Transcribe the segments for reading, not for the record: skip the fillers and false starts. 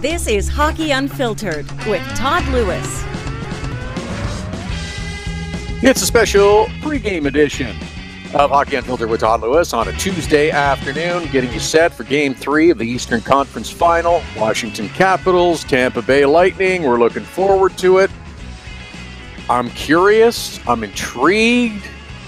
This is Hockey Unfiltered with Todd Lewis. It's a special pregame edition of Hockey Unfiltered with Todd Lewis on a Tuesday afternoon, getting you set for Game 3 of the Eastern Conference Final. Washington Capitals, Tampa Bay Lightning. We're looking forward to it. I'm curious, I'm intrigued,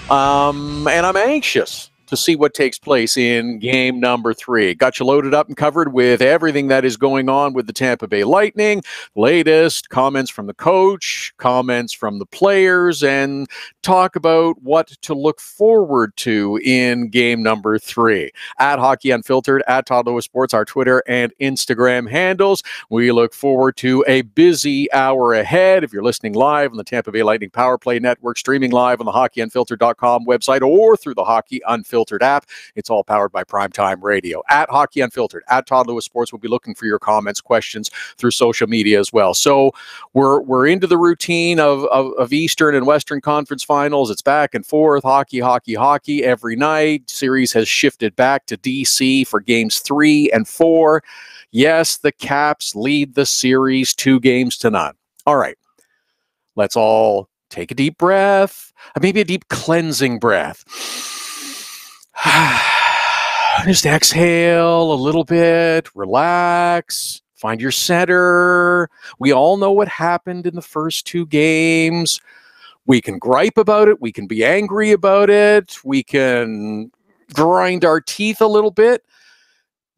and I'm anxious to see what takes place in game number 3. Got you loaded up and covered with everything that is going on with the Tampa Bay Lightning, latest comments from the coach, comments from the players, and talk about what to look forward to in game number 3. At Hockey Unfiltered, at Todd Lewis Sports, our Twitter and Instagram handles. We look forward to a busy hour ahead. If you're listening live on the Tampa Bay Lightning Power Play Network, streaming live on the hockeyunfiltered.com website or through the Hockey Unfiltered app. It's all powered by Primetime Radio. At Hockey Unfiltered, at Todd Lewis Sports, we'll be looking for your comments, questions through social media as well. So we're into the routine of Eastern and Western Conference Finals. It's back and forth, hockey every night. Series has shifted back to DC for games 3 and 4. Yes, the Caps lead the series 2-0. All right, let's all take a deep breath, maybe a deep cleansing breath. Just exhale a little bit, relax, find your center. We all know what happened in the first 2 games. We can gripe about it. We can be angry about it. We can grind our teeth a little bit.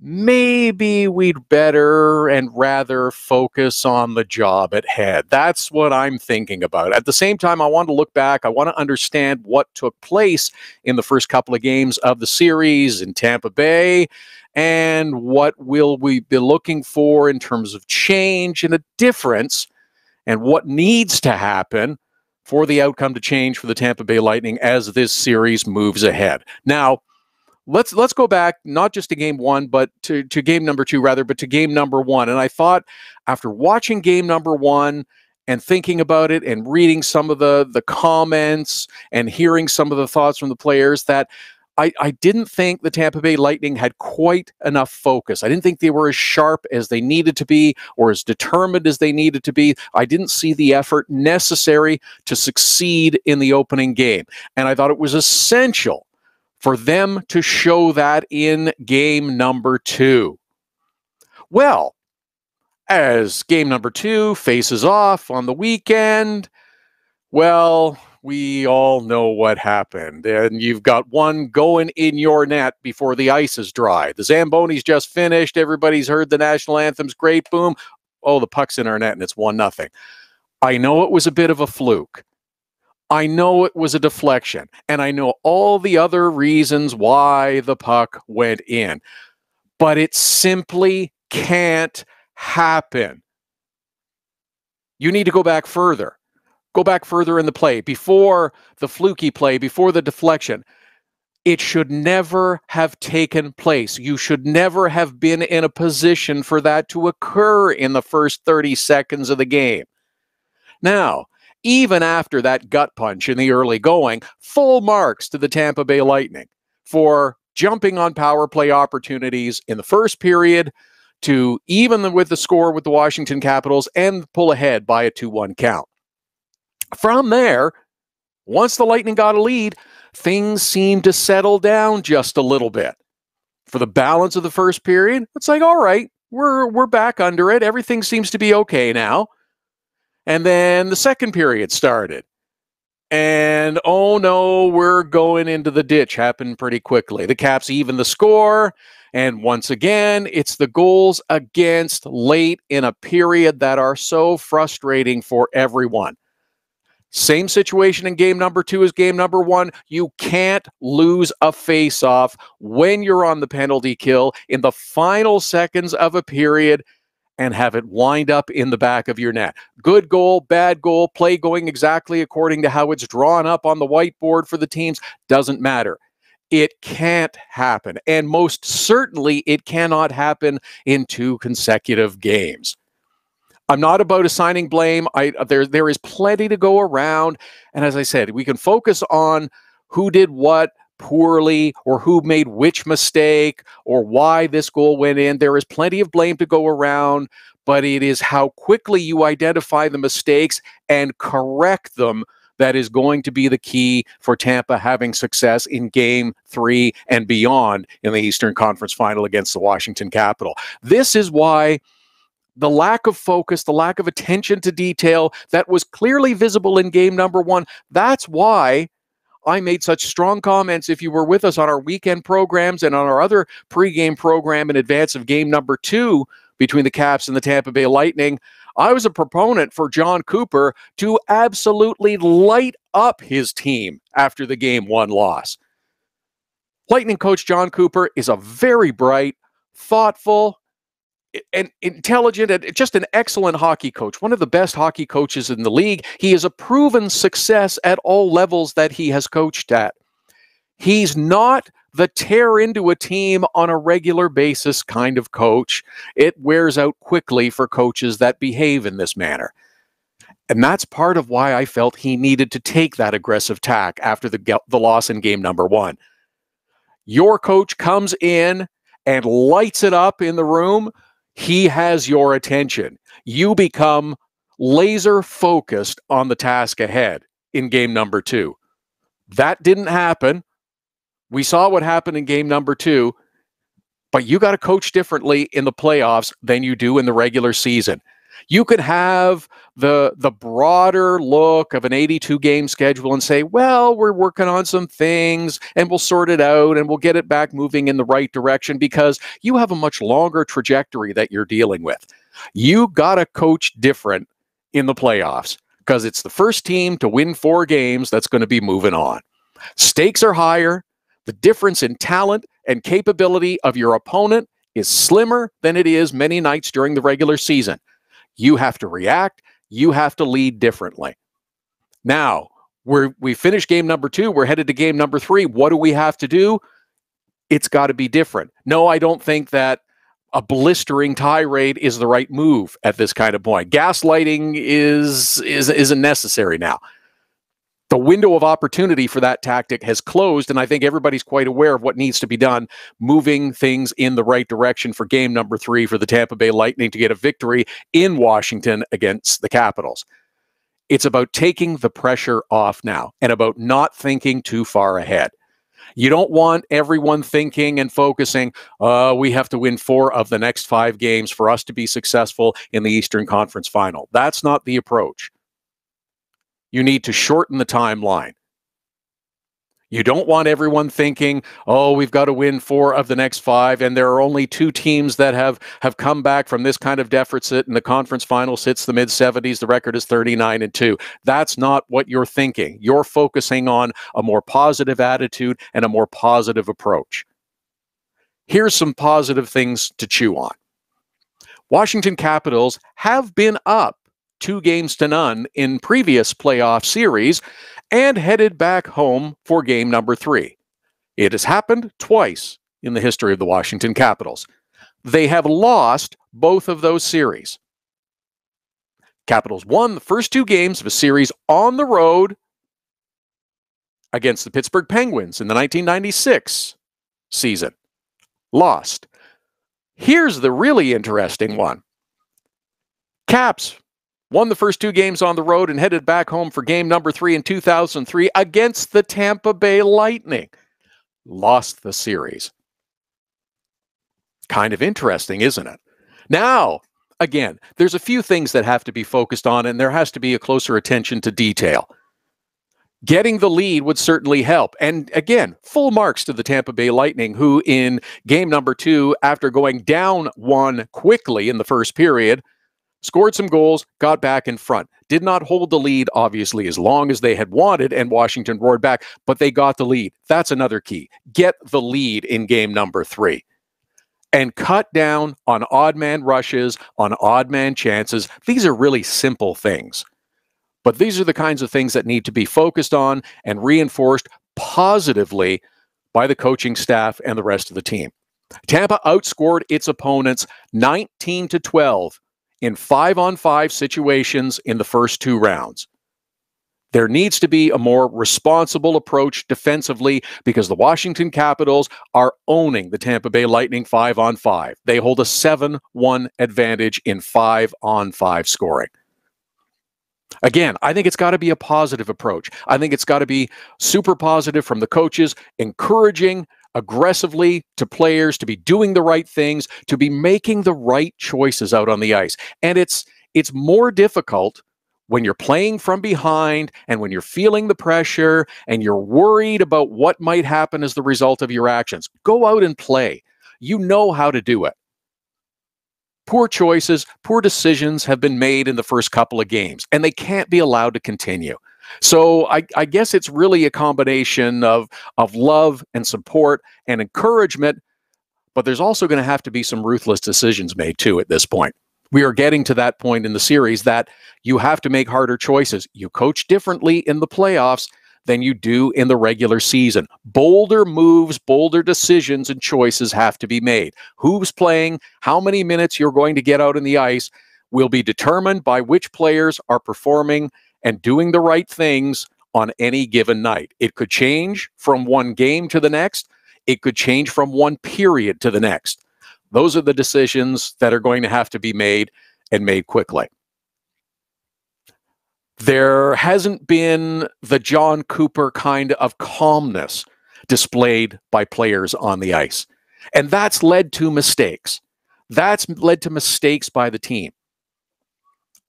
Maybe we'd better and rather focus on the job at hand. That's what I'm thinking about. At the same time, I want to look back. I want to understand what took place in the first couple of games of the series in Tampa Bay and what will we be looking for in terms of change and a difference and what needs to happen for the outcome to change for the Tampa Bay Lightning as this series moves ahead. Now, Let's go back, not just to game 1, but to game number 2, rather, but to game number 1. And I thought after watching game number 1 and thinking about it and reading some of the comments and hearing some of the thoughts from the players that I didn't think the Tampa Bay Lightning had quite enough focus. I didn't think they were as sharp as they needed to be or as determined as they needed to be. I didn't see the effort necessary to succeed in the opening game. And I thought it was essential for them to show that in game number 2. Well, as game number 2 faces off on the weekend, well, we all know what happened. And you've got one going in your net before the ice is dry. The Zamboni's just finished. Everybody's heard the national anthems. Great, boom. Oh, the puck's in our net and it's 1-0. I know it was a bit of a fluke. I know it was a deflection, and I know all the other reasons why the puck went in, but it simply can't happen. You need to go back further. Go back further in the play, before the fluky play, before the deflection. It should never have taken place. You should never have been in a position for that to occur in the first 30 seconds of the game. Now, even after that gut punch in the early going, full marks to the Tampa Bay Lightning for jumping on power play opportunities in the first period to even with the score with the Washington Capitals and pull ahead by a 2-1 count. From there, once the Lightning got a lead, things seemed to settle down just a little bit. For the balance of the first period, it's like, all right, we're back under it. Everything seems to be okay now. And then the second period started. And, oh no, we're going into the ditch. Happened pretty quickly. The Caps even the score. And once again, it's the goals against late in a period that are so frustrating for everyone. Same situation in game number 2 as game number 1. You can't lose a face-off when you're on the penalty kill in the final seconds of a period and have it wind up in the back of your net. Good goal, bad goal, play going exactly according to how it's drawn up on the whiteboard for the teams, doesn't matter. It can't happen. And most certainly it cannot happen in 2 consecutive games. I'm not about assigning blame. There is plenty to go around. And as I said, we can focus on who did what poorly or who made which mistake or why this goal went in. There is plenty of blame to go around, but it is how quickly you identify the mistakes and correct them that is going to be the key for Tampa having success in Game 3 and beyond in the Eastern Conference Final against the Washington Capitol. This is why the lack of focus, the lack of attention to detail that was clearly visible in game number 1, that's why I made such strong comments if you were with us on our weekend programs and on our other pregame program in advance of game number 2 between the Caps and the Tampa Bay Lightning. I was a proponent for John Cooper to absolutely light up his team after the Game 1 loss. Lightning coach John Cooper is a very bright, thoughtful, and intelligent, and just an excellent hockey coach, one of the best hockey coaches in the league. He is a proven success at all levels that he has coached at. He's not the tear into a team on a regular basis kind of coach. It wears out quickly for coaches that behave in this manner. And that's part of why I felt he needed to take that aggressive tack after the loss in game number 1. Your coach comes in and lights it up in the room. He has your attention. You become laser focused on the task ahead in game number 2. That didn't happen. We saw what happened in game number 2, but you got to coach differently in the playoffs than you do in the regular season. You could have the broader look of an 82-game schedule and say, well, we're working on some things and we'll sort it out and we'll get it back moving in the right direction, because you have a much longer trajectory that you're dealing with. You got to coach different in the playoffs because it's the first team to win 4 games that's going to be moving on. Stakes are higher. The difference in talent and capability of your opponent is slimmer than it is many nights during the regular season. You have to react. You have to lead differently. Now, we finished game number 2. We're headed to game number 3. What do we have to do? It's got to be different. No, I don't think that a blistering tirade is the right move at this kind of point. Gaslighting isn't necessary now. The window of opportunity for that tactic has closed, and I think everybody's quite aware of what needs to be done, moving things in the right direction for game number 3 for the Tampa Bay Lightning to get a victory in Washington against the Capitals. It's about taking the pressure off now and about not thinking too far ahead. You don't want everyone thinking and focusing, we have to win 4 of the next 5 games for us to be successful in the Eastern Conference Final. That's not the approach. You need to shorten the timeline. You don't want everyone thinking, we've got to win 4 of the next 5, and there are only 2 teams that have come back from this kind of deficit, and the conference final sits the mid-70s. The record is 39-2. That's not what you're thinking. You're focusing on a more positive attitude and a more positive approach. Here's some positive things to chew on. Washington Capitals have been up 2-0 in previous playoff series and headed back home for game number 3. It has happened twice in the history of the Washington Capitals. They have lost both of those series. Capitals won the first 2 games of a series on the road against the Pittsburgh Penguins in the 1996 season. Lost. Here's the really interesting one. Caps won the first 2 games on the road and headed back home for game number 3 in 2003 against the Tampa Bay Lightning. Lost the series. Kind of interesting, isn't it? Now, again, there's a few things that have to be focused on, and there has to be a closer attention to detail. Getting the lead would certainly help. And again, full marks to the Tampa Bay Lightning, who in game number 2, after going down 1 quickly in the first period, scored some goals, got back in front. Did not hold the lead, obviously, as long as they had wanted, and Washington roared back, but they got the lead. That's another key. Get the lead in game number 3. And cut down on odd man rushes, on odd man chances. These are really simple things. But these are the kinds of things that need to be focused on and reinforced positively by the coaching staff and the rest of the team. Tampa outscored its opponents 19-12 in 5-on-5 situations in the first 2 rounds. There needs to be a more responsible approach defensively because the Washington Capitals are owning the Tampa Bay Lightning 5-on-5. They hold a 7-1 advantage in 5-on-5 scoring. Again, I think it's got to be a positive approach. I think it's got to be super positive from the coaches, encouraging aggressively to players to be doing the right things, to be making the right choices out on the ice. And it's more difficult when you're playing from behind and when you're feeling the pressure and you're worried about what might happen as the result of your actions. Go out and play. You know how to do it. Poor choices, poor decisions have been made in the first couple of games, and they can't be allowed to continue. So I guess it's really a combination of love and support and encouragement, but there's also going to have to be some ruthless decisions made too at this point. We are getting to that point in the series that you have to make harder choices. You coach differently in the playoffs than you do in the regular season. Bolder moves, bolder decisions and choices have to be made. Who's playing, how many minutes you're going to get out on the ice will be determined by which players are performing and doing the right things on any given night. It could change from one game to the next. It could change from one period to the next. Those are the decisions that are going to have to be made and made quickly. There hasn't been the John Cooper kind of calmness displayed by players on the ice. And that's led to mistakes. That's led to mistakes by the team.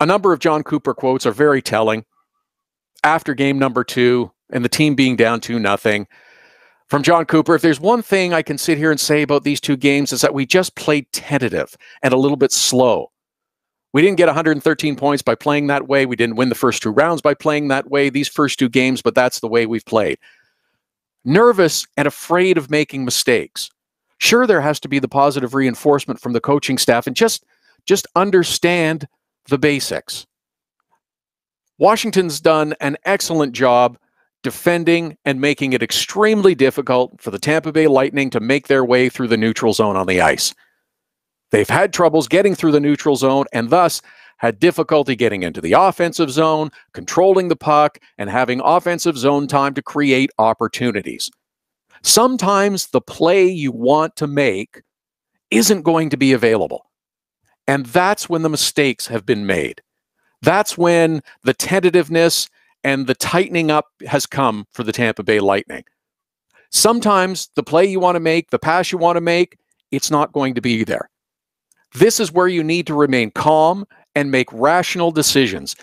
A number of John Cooper quotes are very telling. After game number 2 and the team being down 2-0, from John Cooper, if there's one thing I can sit here and say about these two games is that we just played tentative and a little bit slow. We didn't get 113 points by playing that way. We didn't win the first 2 rounds by playing that way, these first 2 games, but that's the way we've played. Nervous and afraid of making mistakes. Sure, there has to be the positive reinforcement from the coaching staff and just understand the basics. Washington's done an excellent job defending and making it extremely difficult for the Tampa Bay Lightning to make their way through the neutral zone on the ice. They've had troubles getting through the neutral zone and thus had difficulty getting into the offensive zone, controlling the puck, and having offensive zone time to create opportunities. Sometimes the play you want to make isn't going to be available. And that's when the mistakes have been made. That's when the tentativeness and the tightening up has come for the Tampa Bay Lightning. Sometimes the play you want to make, the pass you want to make, it's not going to be there. This is where you need to remain calm and make rational decisions.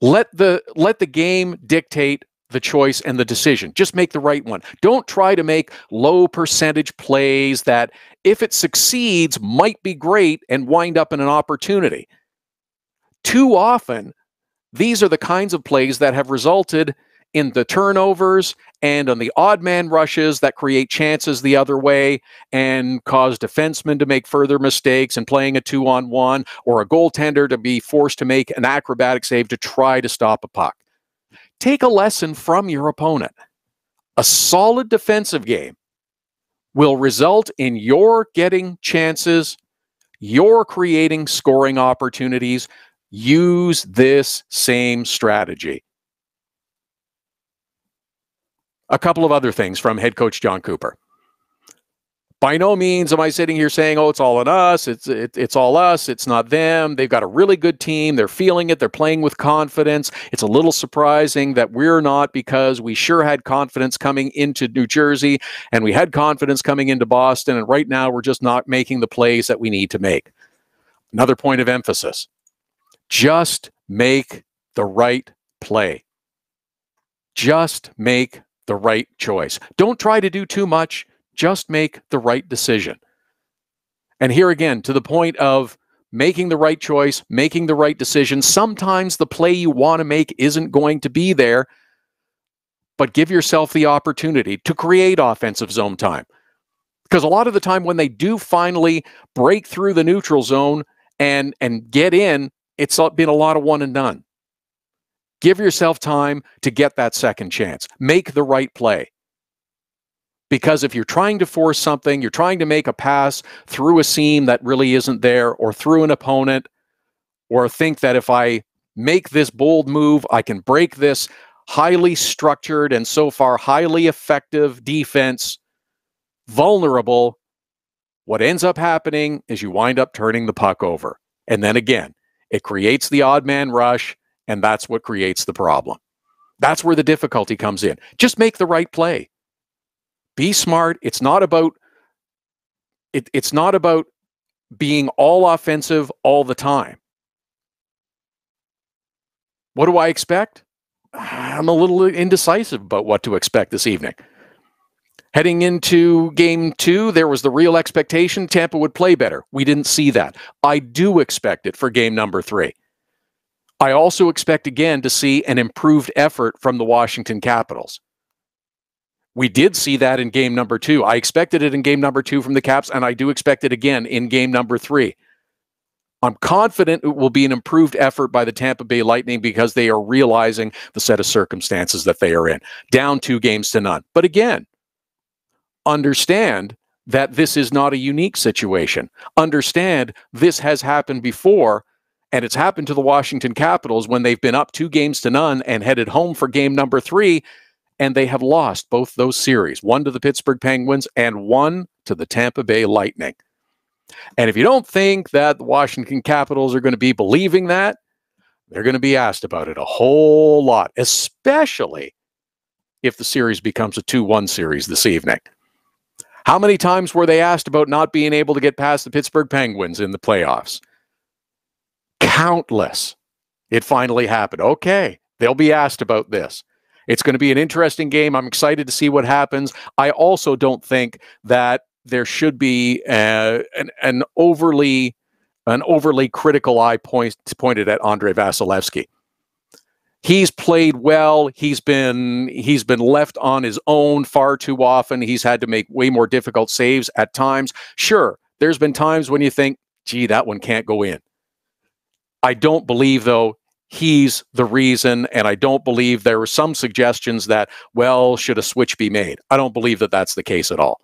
Let the game dictate the choice and the decision. Just make the right one. Don't try to make low percentage plays that, if it succeeds, might be great and wind up in an opportunity. Too often, these are the kinds of plays that have resulted in the turnovers and on the odd man rushes that create chances the other way and cause defensemen to make further mistakes and playing a 2-on-1 or a goaltender to be forced to make an acrobatic save to try to stop a puck. Take a lesson from your opponent. A solid defensive game will result in your getting chances, your creating scoring opportunities. Use this same strategy. A couple of other things from head coach John Cooper. By no means am I sitting here saying, oh, it's all on us. It's all us. It's not them. They've got a really good team. They're feeling it. They're playing with confidence. It's a little surprising that we're not, because we sure had confidence coming into New Jersey and we had confidence coming into Boston. And right now we're just not making the plays that we need to make. Another point of emphasis. Just make the right play. Just make the right choice. Don't try to do too much. Just make the right decision. And here again, to the point of making the right choice, making the right decision, sometimes the play you want to make isn't going to be there, but give yourself the opportunity to create offensive zone time. Because a lot of the time when they do finally break through the neutral zone and get in, it's been a lot of one and done. Give yourself time to get that second chance. Make the right play. Because if you're trying to force something, you're trying to make a pass through a seam that really isn't there, or through an opponent, or think that if I make this bold move. I can break this highly structured and so far highly effective defense vulnerable. What ends up happening is you wind up turning the puck over. And then again, it creates the odd man rush, and that's what creates the problem. That's where the difficulty comes in. Just make the right play. Be smart. It's not about being all offensive all the time. What do I expect? I'm a little indecisive about what to expect this evening. Heading into game 2, there was the real expectation Tampa would play better. We didn't see that. I do expect it for game number 3. I also expect again to see an improved effort from the Washington Capitals. We did see that in game number 2. I expected it in game number 2 from the Caps, and I do expect it again in game number 3. I'm confident it will be an improved effort by the Tampa Bay Lightning because they are realizing the set of circumstances that they are in. Down 2-0. But again, understand that this is not a unique situation. Understand this has happened before, and it's happened to the Washington Capitals when they've been up 2-0 and headed home for game number 3, and they have lost both those series, one to the Pittsburgh Penguins and one to the Tampa Bay Lightning. And if you don't think that the Washington Capitals are going to be believing that, they're going to be asked about it a whole lot, especially if the series becomes a 2-1 series this evening. How many times were they asked about not being able to get past the Pittsburgh Penguins in the playoffs? Countless. It finally happened. Okay, they'll be asked about this. It's going to be an interesting game. I'm excited to see what happens. I also don't think that there should be an overly critical eye pointed at Andrei Vasilevsky. He's played well. He's been left on his own far too often. He's had to make way more difficult saves at times. Sure, there's been times when you think, gee, that one can't go in. I don't believe, though, he's the reason, and I don't believe there were some suggestions that, well, should a switch be made? I don't believe that that's the case at all.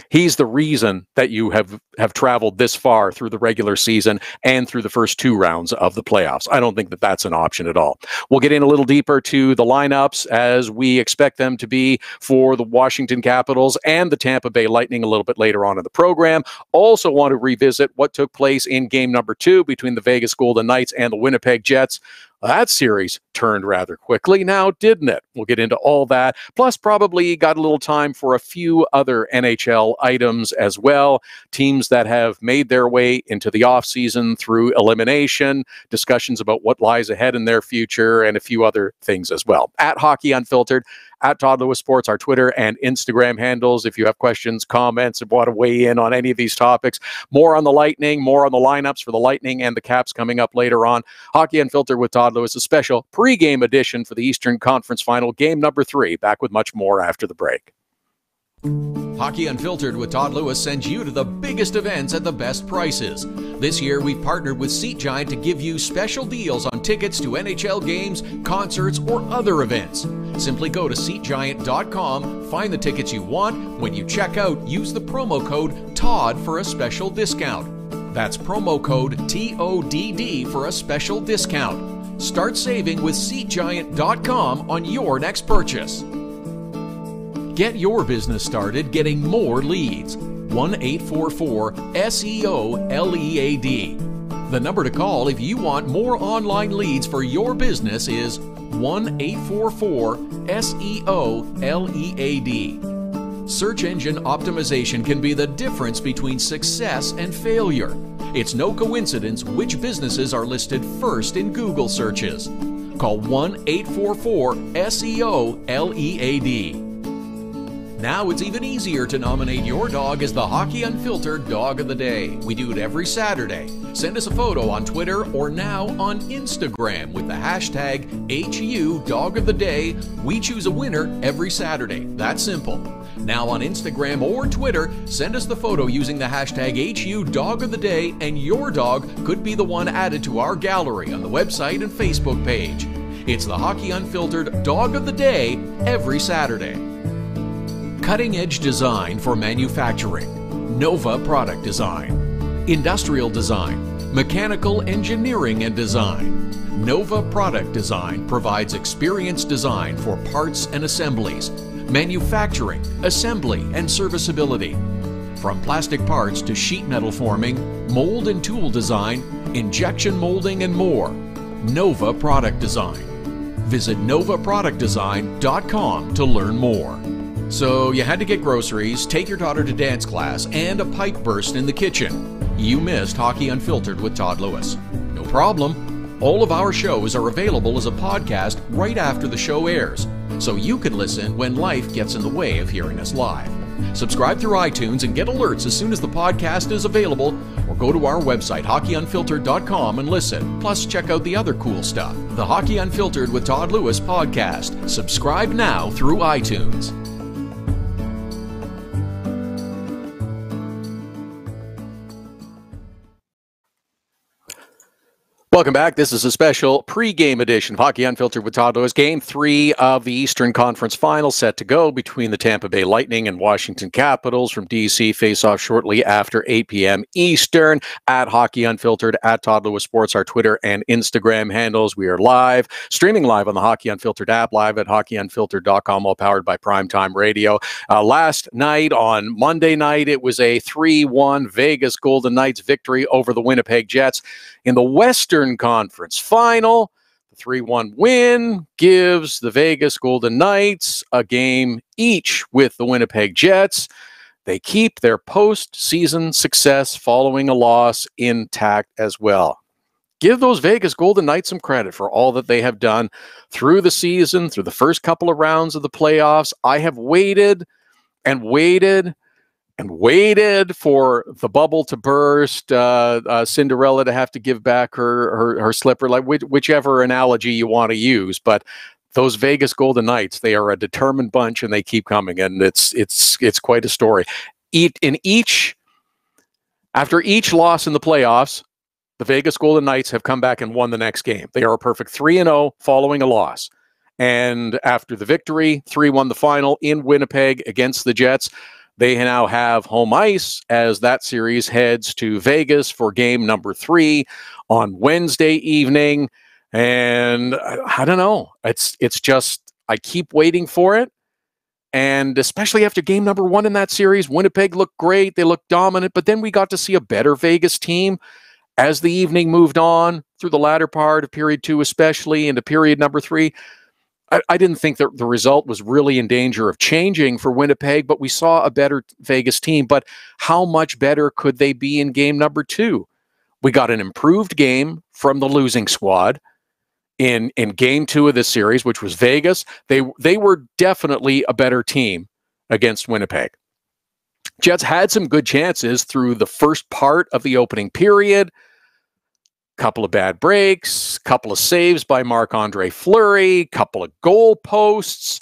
He's the reason that you have traveled this far through the regular season and through the first 2 rounds of the playoffs. I don't think that that's an option at all. We'll get in a little deeper to the lineups as we expect them to be for the Washington Capitals and the Tampa Bay Lightning a little bit later on in the program. Also want to revisit what took place in game number 2 between the Vegas Golden Knights and the Winnipeg Jets. That series turned rather quickly now, didn't it? We'll get into all that. Plus, probably got a little time for a few other NHL items as well. Teams that have made their way into the offseason through elimination, discussions about what lies ahead in their future, and a few other things as well. At Hockey Unfiltered, at Todd Lewis Sports, our Twitter and Instagram handles. If you have questions, comments, and want to weigh in on any of these topics, more on the Lightning, more on the lineups for the Lightning and the Caps coming up later on. Hockey Unfiltered with Todd Lewis, a special pregame edition for the Eastern Conference Final, game number 3. Back with much more after the break. Hockey Unfiltered with Todd Lewis sends you to the biggest events at the best prices. This year, we've partnered with Seat Giant to give you special deals on tickets to NHL games, concerts, or other events. Simply go to SeatGiant.com, find the tickets you want. When you check out, use the promo code TODD for a special discount. That's promo code TODD for a special discount. Start saving with SeatGiant.com on your next purchase. Get your business started getting more leads. 1-844-SEO-LEAD. The number to call if you want more online leads for your business is 1-844-SEO-LEAD. Search engine optimization can be the difference between success and failure. It's no coincidence which businesses are listed first in Google searches. Call 1-844-SEO-LEAD. Now it's even easier to nominate your dog as the Hockey Unfiltered Dog of the Day. We do it every Saturday. Send us a photo on Twitter or now on Instagram with the hashtag HU Dog of the Day. We choose a winner every Saturday. That's simple. Now on Instagram or Twitter, send us the photo using the hashtag HU Dog of the Day, and your dog could be the one added to our gallery on the website and Facebook page. It's the Hockey Unfiltered Dog of the Day every Saturday. Cutting-edge design for manufacturing, Nova Product Design, industrial design, mechanical engineering and design, Nova Product Design provides experienced design for parts and assemblies, manufacturing, assembly, and serviceability. From plastic parts to sheet metal forming, mold and tool design, injection molding, and more. Nova Product Design. Visit novaproductdesign.com to learn more. So you had to get groceries, take your daughter to dance class, and a pipe burst in the kitchen. You missed Hockey Unfiltered with Todd Lewis. No problem. All of our shows are available as a podcast right after the show airs, so you can listen when life gets in the way of hearing us live. Subscribe through iTunes and get alerts as soon as the podcast is available, or go to our website, hockeyunfiltered.com, and listen. Plus, check out the other cool stuff, the Hockey Unfiltered with Todd Lewis podcast. Subscribe now through iTunes. Welcome back. This is a special pre-game edition of Hockey Unfiltered with Todd Lewis. Game 3 of the Eastern Conference Final set to go between the Tampa Bay Lightning and Washington Capitals from DC. Face off shortly after 8 p.m. Eastern at Hockey Unfiltered, at Todd Lewis Sports, our Twitter and Instagram handles. We are live, streaming live on the Hockey Unfiltered app, live at hockeyunfiltered.com, all powered by Primetime Radio. Last night, on Monday night, it was a 3-1 Vegas Golden Knights victory over the Winnipeg Jets. In the Western Conference Final, the 3-1 win gives the Vegas Golden Knights a game each with the Winnipeg Jets. They keep their postseason success following a loss intact as well. Give those Vegas Golden Knights some credit for all that they have done through the season, through the first couple of rounds of the playoffs. I have waited and waited and waited for the bubble to burst, Cinderella to have to give back her slipper, like whichever analogy you want to use. But those Vegas Golden Knights, they are a determined bunch, and they keep coming, and it's quite a story. After each loss in the playoffs, the Vegas Golden Knights have come back and won the next game. They are a perfect 3-0 following a loss. And after the victory, 3-1 the final in Winnipeg against the Jets, they now have home ice as that series heads to Vegas for game number 3 on Wednesday evening. And I don't know. It's just, I keep waiting for it. And especially after game number 1 in that series, Winnipeg looked great. They looked dominant. But then we got to see a better Vegas team as the evening moved on through the latter part of period 2, especially into period number 3. I didn't think that the result was really in danger of changing for Winnipeg, but we saw a better Vegas team. But how much better could they be in game number 2? We got an improved game from the losing squad in game 2 of this series, which was Vegas. They were definitely a better team against Winnipeg. Jets had some good chances through the first part of the opening period. Couple of bad breaks, couple of saves by Marc-Andre Fleury, couple of goal posts,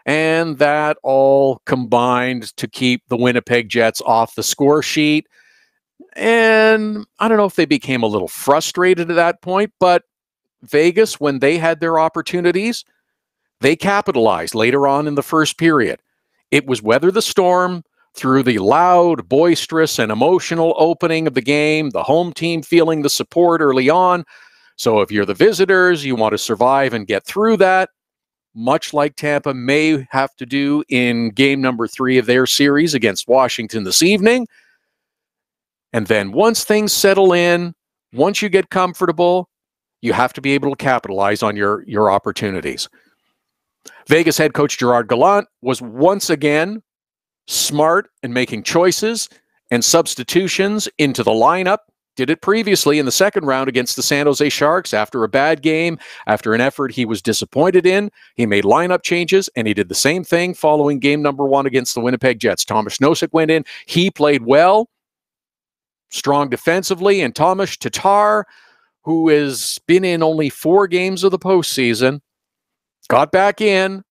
and that all combined to keep the Winnipeg Jets off the score sheet. And I don't know if they became a little frustrated at that point, but Vegas, when they had their opportunities, they capitalized later on in the first period. It was weather the storm through the loud, boisterous, and emotional opening of the game, the home team feeling the support early on. So if you're the visitors, you want to survive and get through that, much like Tampa may have to do in game number 3 of their series against Washington this evening. And then once things settle in, once you get comfortable, you have to be able to capitalize on your opportunities. Vegas head coach Gerard Gallant was once again smart in making choices and substitutions into the lineup. Did it previously in the second round against the San Jose Sharks after a bad game, after an effort he was disappointed in. He made lineup changes, and he did the same thing following game number 1 against the Winnipeg Jets. Tomas Nosek went in. He played well, strong defensively, and Tomas Tatar, who has been in only 4 games of the postseason, got back in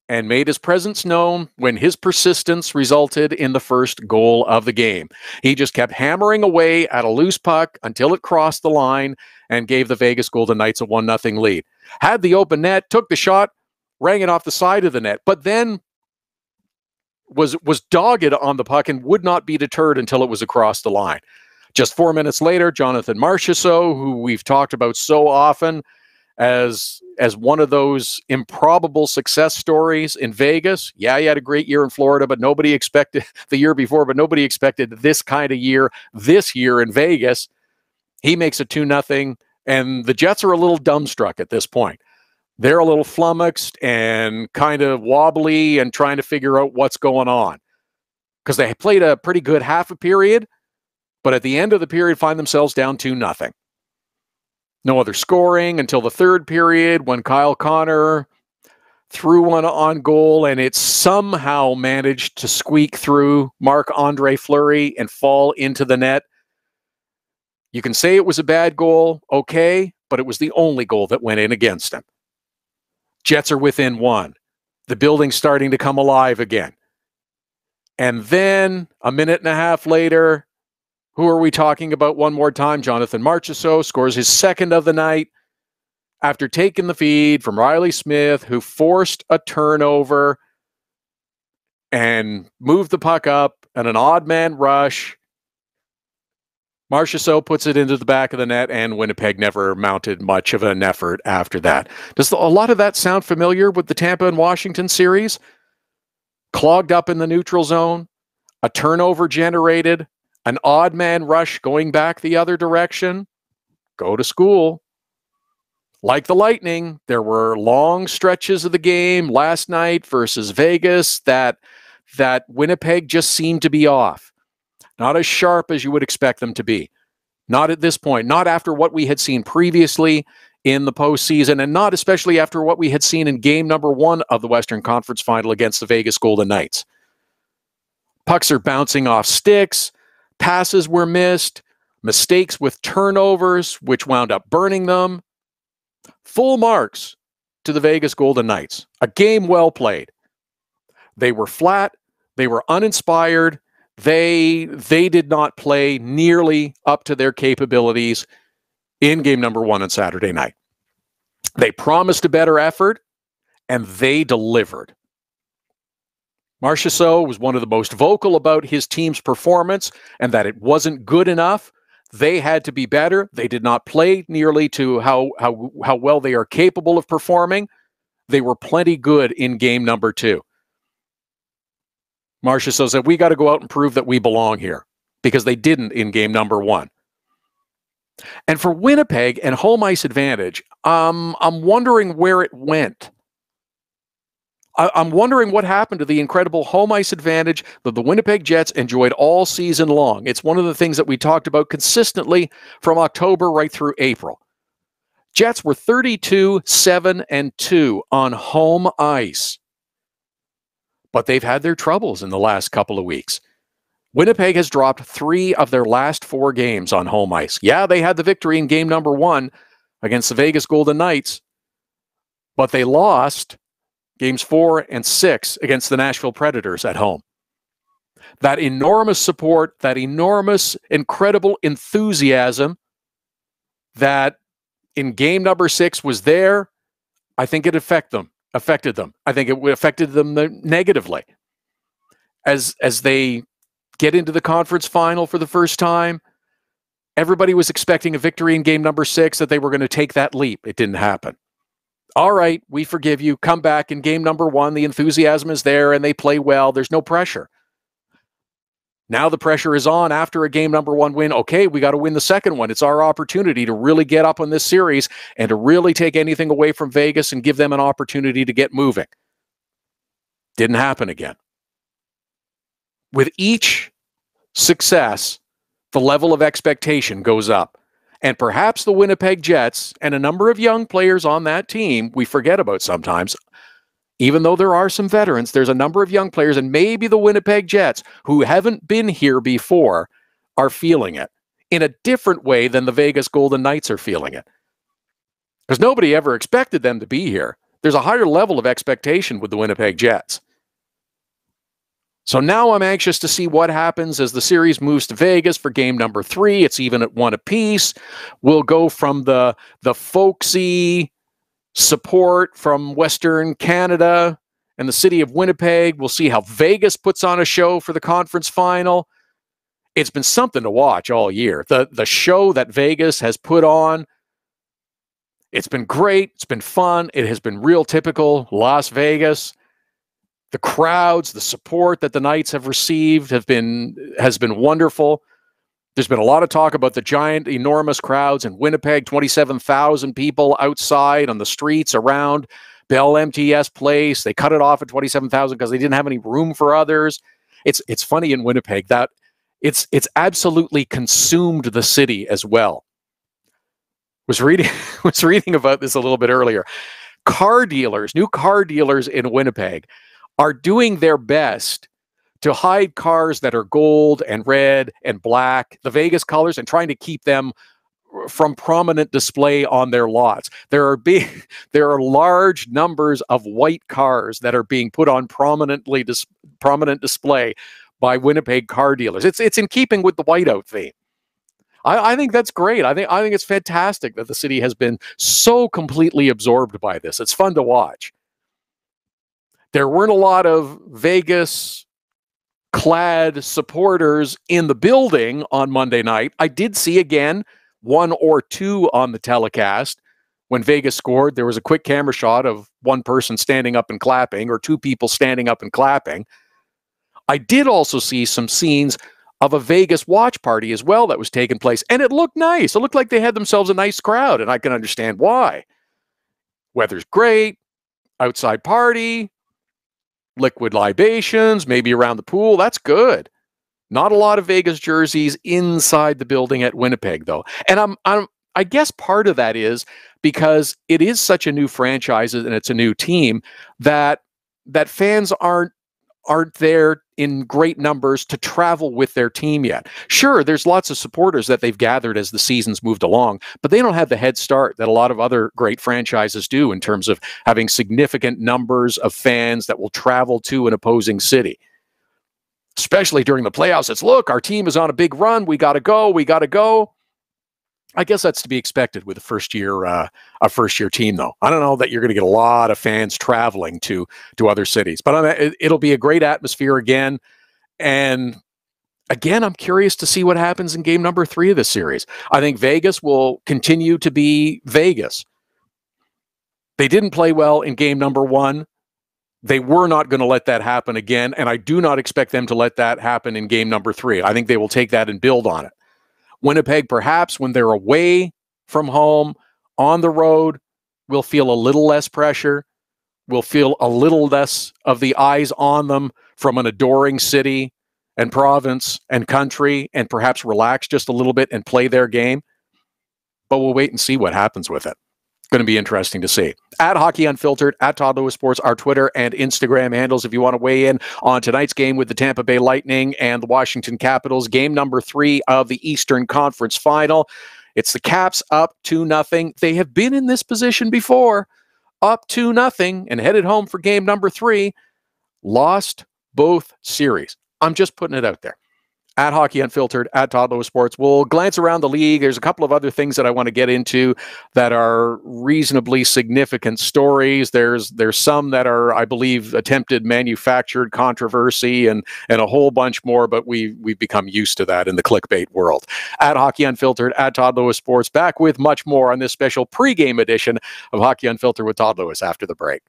and made his presence known when his persistence resulted in the first goal of the game. He just kept hammering away at a loose puck until it crossed the line and gave the Vegas Golden Knights a 1-0 lead. Had the open net, took the shot, rang it off the side of the net, but then was dogged on the puck and would not be deterred until it was across the line. Just 4 minutes later, Jonathan Marchessault, who we've talked about so often, as one of those improbable success stories in Vegas. Yeah, he had a great year in Florida, but nobody expected the year before, but nobody expected this kind of year this year in Vegas. He makes it 2-0, and the Jets are a little dumbstruck at this point. They're a little flummoxed and kind of wobbly and trying to figure out what's going on, because they played a pretty good half a period, but at the end of the period find themselves down 2-0. No other scoring until the third period when Kyle Connor threw one on goal, and it somehow managed to squeak through Marc-Andre Fleury and fall into the net. You can say it was a bad goal, okay, but it was the only goal that went in against him. Jets are within one. The building's starting to come alive again. And then a minute and a half later, who are we talking about one more time? Jonathan Marchessault scores his second of the night after taking the feed from Riley Smith, who forced a turnover and moved the puck up and an odd man rush. Marchessault puts it into the back of the net, and Winnipeg never mounted much of an effort after that. Does a lot of that sound familiar with the Tampa and Washington series? Clogged up in the neutral zone, a turnover generated, an odd man rush going back the other direction. Go to school. Like the Lightning, there were long stretches of the game last night versus Vegas that Winnipeg just seemed to be off. Not as sharp as you would expect them to be. Not at this point. Not after what we had seen previously in the postseason, and not especially after what we had seen in game number 1 of the Western Conference Final against the Vegas Golden Knights. Pucks are bouncing off sticks. Passes were missed. Mistakes with turnovers, which wound up burning them. Full marks to the Vegas Golden Knights. A game well played. They were flat. They were uninspired. They did not play nearly up to their capabilities in game number 1 on Saturday night. They promised a better effort, and they delivered. Marchessault was one of the most vocal about his team's performance and that it wasn't good enough. They had to be better. They did not play nearly to how well they are capable of performing. They were plenty good in game number 2. Marchessault said, we got to go out and prove that we belong here, because they didn't in game number 1. And for Winnipeg and home ice advantage, I'm wondering where it went. I'm wondering what happened to the incredible home ice advantage that the Winnipeg Jets enjoyed all season long. It's one of the things that we talked about consistently from October right through April. Jets were 32-7-2 on home ice, but they've had their troubles in the last couple of weeks. Winnipeg has dropped 3 of their last 4 games on home ice. Yeah, they had the victory in game number 1 against the Vegas Golden Knights, but they lost games 4 and 6 against the Nashville Predators at home. That enormous support, that enormous, incredible enthusiasm that in game number 6 was there, I think it affected them. I think it affected them negatively. As they get into the conference final for the first time, everybody was expecting a victory in game number 6, that they were going to take that leap. It didn't happen. All right, we forgive you. Come back in game number 1. The enthusiasm is there and they play well. There's no pressure. Now the pressure is on after a game number 1 win. Okay, we got to win the second one. It's our opportunity to really get up on this series and to really take anything away from Vegas and give them an opportunity to get moving. Didn't happen again. With each success, the level of expectation goes up. And perhaps the Winnipeg Jets and a number of young players on that team we forget about sometimes. Even though there are some veterans, there's a number of young players, and maybe the Winnipeg Jets, who haven't been here before, are feeling it in a different way than the Vegas Golden Knights are feeling it. Because nobody ever expected them to be here. There's a higher level of expectation with the Winnipeg Jets. So now I'm anxious to see what happens as the series moves to Vegas for game number 3. It's even at 1 apiece. We'll go from the folksy support from Western Canada and the city of Winnipeg. We'll see how Vegas puts on a show for the conference final. It's been something to watch all year. The show that Vegas has put on, It's been great. It's been fun. It has been real typical Las Vegas. The crowds, the support that the Knights have received has been wonderful. There's been a lot of talk about the giant, enormous crowds in Winnipeg, 27,000 people outside on the streets around Bell MTS Place. They cut it off at 27,000 because they didn't have any room for others. It's funny in Winnipeg that it's absolutely consumed the city as well. Was reading about this a little bit earlier. New car dealers in Winnipeg are doing their best to hide cars that are gold and red and black, the Vegas colors, and trying to keep them from prominent display on their lots. There are large numbers of white cars that are being put on prominent display by Winnipeg car dealers. It's in keeping with the whiteout theme. I think that's great. I think it's fantastic that the city has been so completely absorbed by this. It's fun to watch. There weren't a lot of Vegas-clad supporters in the building on Monday night. I did see, again, one or two on the telecast. When Vegas scored, there was a quick camera shot of one person standing up and clapping, or two people standing up and clapping. I did also see some scenes of a Vegas watch party as well that was taking place, and it looked nice. It looked like they had themselves a nice crowd, and I can understand why. Weather's great, outside party, liquid libations, maybe around the pool. That's good. Not a lot of Vegas jerseys inside the building at Winnipeg, though. And I guess part of that is because it is such a new franchise and it's a new team that fans aren't there in great numbers to travel with their team yet. Sure, there's lots of supporters that they've gathered as the season's moved along, but they don't have the head start that a lot of other great franchises do in terms of having significant numbers of fans that will travel to an opposing city. Especially during the playoffs, it's, look, our team is on a big run. We got to go. I guess that's to be expected with a first-year team, though. I don't know that you're going to get a lot of fans traveling to other cities, but it'll be a great atmosphere again. And again, I'm curious to see what happens in game number 3 of this series. I think Vegas will continue to be Vegas. They didn't play well in game number 1. They were not going to let that happen again, and I do not expect them to let that happen in game number 3. I think they will take that and build on it. Winnipeg, perhaps when they're away from home, on the road, will feel a little less pressure, will feel a little less of the eyes on them from an adoring city and province and country, and perhaps relax just a little bit and play their game. But we'll wait and see what happens with it. Going to be interesting to see. At Hockey Unfiltered, at Todd Lewis Sports, our Twitter and Instagram handles if you want to weigh in on tonight's game with the Tampa Bay Lightning and the Washington Capitals, game number 3 of the Eastern Conference Final. It's the Caps up 2-0. They have been in this position before, up 2-0 and headed home for game number 3. Lost both series. I'm just putting it out there. At Hockey Unfiltered, at Todd Lewis Sports. We'll glance around the league. There's a couple of other things that I want to get into that are reasonably significant stories. There's some that are, I believe, attempted manufactured controversy and a whole bunch more, but we've become used to that in the clickbait world. At Hockey Unfiltered, at Todd Lewis Sports, back with much more on this special pregame edition of Hockey Unfiltered with Todd Lewis after the break.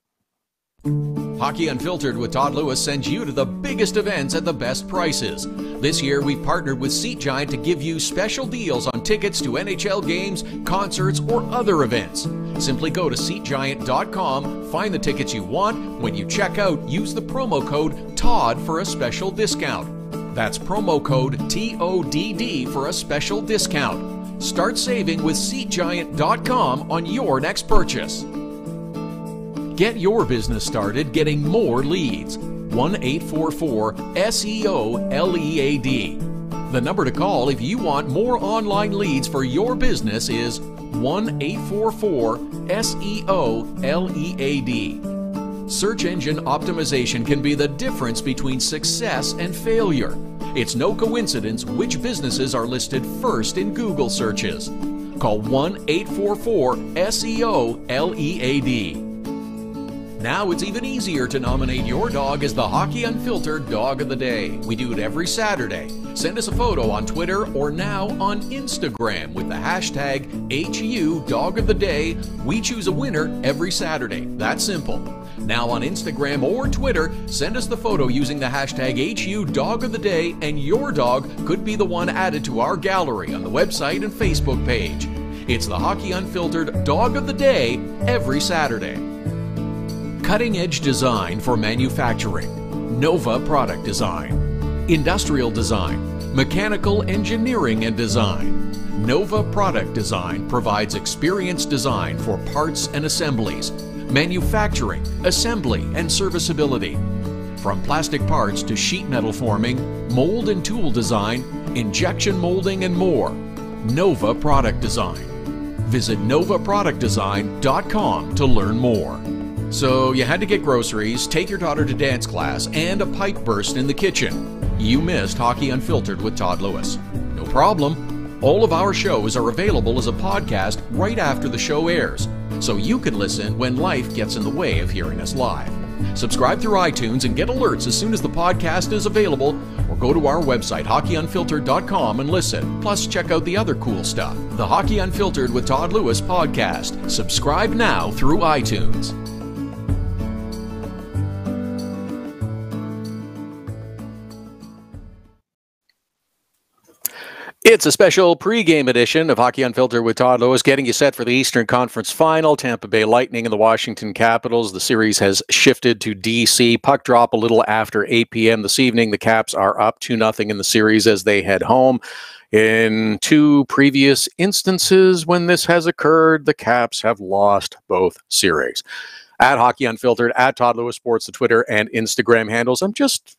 Hockey Unfiltered with Todd Lewis sends you to the biggest events at the best prices. This year, we've partnered with Seat Giant to give you special deals on tickets to NHL games, concerts, or other events. Simply go to SeatGiant.com, find the tickets you want. When you check out, use the promo code TODD for a special discount. That's promo code TODD for a special discount. Start saving with SeatGiant.com on your next purchase. Get your business started getting more leads. 1-844-SEO-LEAD. The number to call if you want more online leads for your business is 1-844-SEO-LEAD. Search engine optimization can be the difference between success and failure. It's no coincidence which businesses are listed first in Google searches. Call 1-844-SEO-LEAD. Now it's even easier to nominate your dog as the Hockey Unfiltered Dog of the Day. We do it every Saturday. Send us a photo on Twitter or now on Instagram with the hashtag HU Dog of the Day. We choose a winner every Saturday. That's simple. Now on Instagram or Twitter, send us the photo using the hashtag HU Dog of the Day, and your dog could be the one added to our gallery on the website and Facebook page. It's the Hockey Unfiltered Dog of the Day every Saturday. Cutting-edge design for manufacturing. Nova Product Design. Industrial design. Mechanical engineering and design. Nova Product Design provides experienced design for parts and assemblies, manufacturing, assembly, and serviceability. From plastic parts to sheet metal forming, mold and tool design, injection molding, and more. Nova Product Design. Visit novaproductdesign.com to learn more. So you had to get groceries, take your daughter to dance class, and a pipe burst in the kitchen. You missed Hockey Unfiltered with Todd Lewis. No problem. All of our shows are available as a podcast right after the show airs, so you can listen when life gets in the way of hearing us live. Subscribe through iTunes and get alerts as soon as the podcast is available, or go to our website, hockeyunfiltered.com, and listen. Plus, check out the other cool stuff. The Hockey Unfiltered with Todd Lewis podcast. Subscribe now through iTunes. It's a special pregame edition of Hockey Unfiltered with Todd Lewis, getting you set for the Eastern Conference Final. Tampa Bay Lightning and the Washington Capitals. The series has shifted to D.C. Puck drop a little after 8 p.m. this evening. The Caps are up 2-0 in the series as they head home. In two previous instances when this has occurred, the Caps have lost both series. At Hockey Unfiltered, at Todd Lewis Sports, the Twitter and Instagram handles. I'm just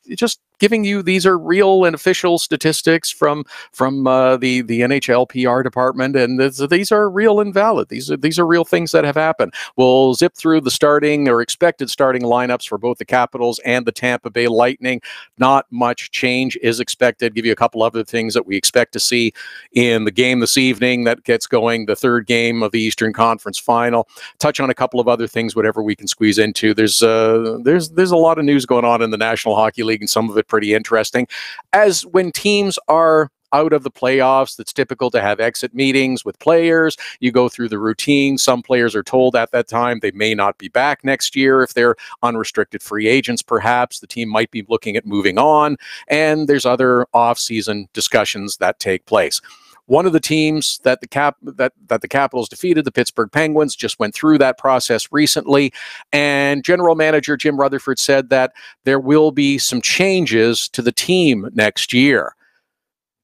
giving you, these are real and official statistics from the NHL PR department, and these are real and valid. These are real things that have happened. We'll zip through the starting or expected starting lineups for both the Capitals and the Tampa Bay Lightning. Not much change is expected. Give you a couple other things that we expect to see in the game this evening that gets going, the third game of the Eastern Conference Final. Touch on a couple of other things, whatever we can squeeze into. There's a lot of news going on in the National Hockey League, and some of it pretty interesting. As when teams are out of the playoffs, it's typical to have exit meetings with players. You go through the routine. Some players are told at that time they may not be back next year. If they're unrestricted free agents, perhaps the team might be looking at moving on. And there's other off-season discussions that take place. One of the teams that the Capitals defeated, the Pittsburgh Penguins, just went through that process recently. And General Manager Jim Rutherford said that there will be some changes to the team next year.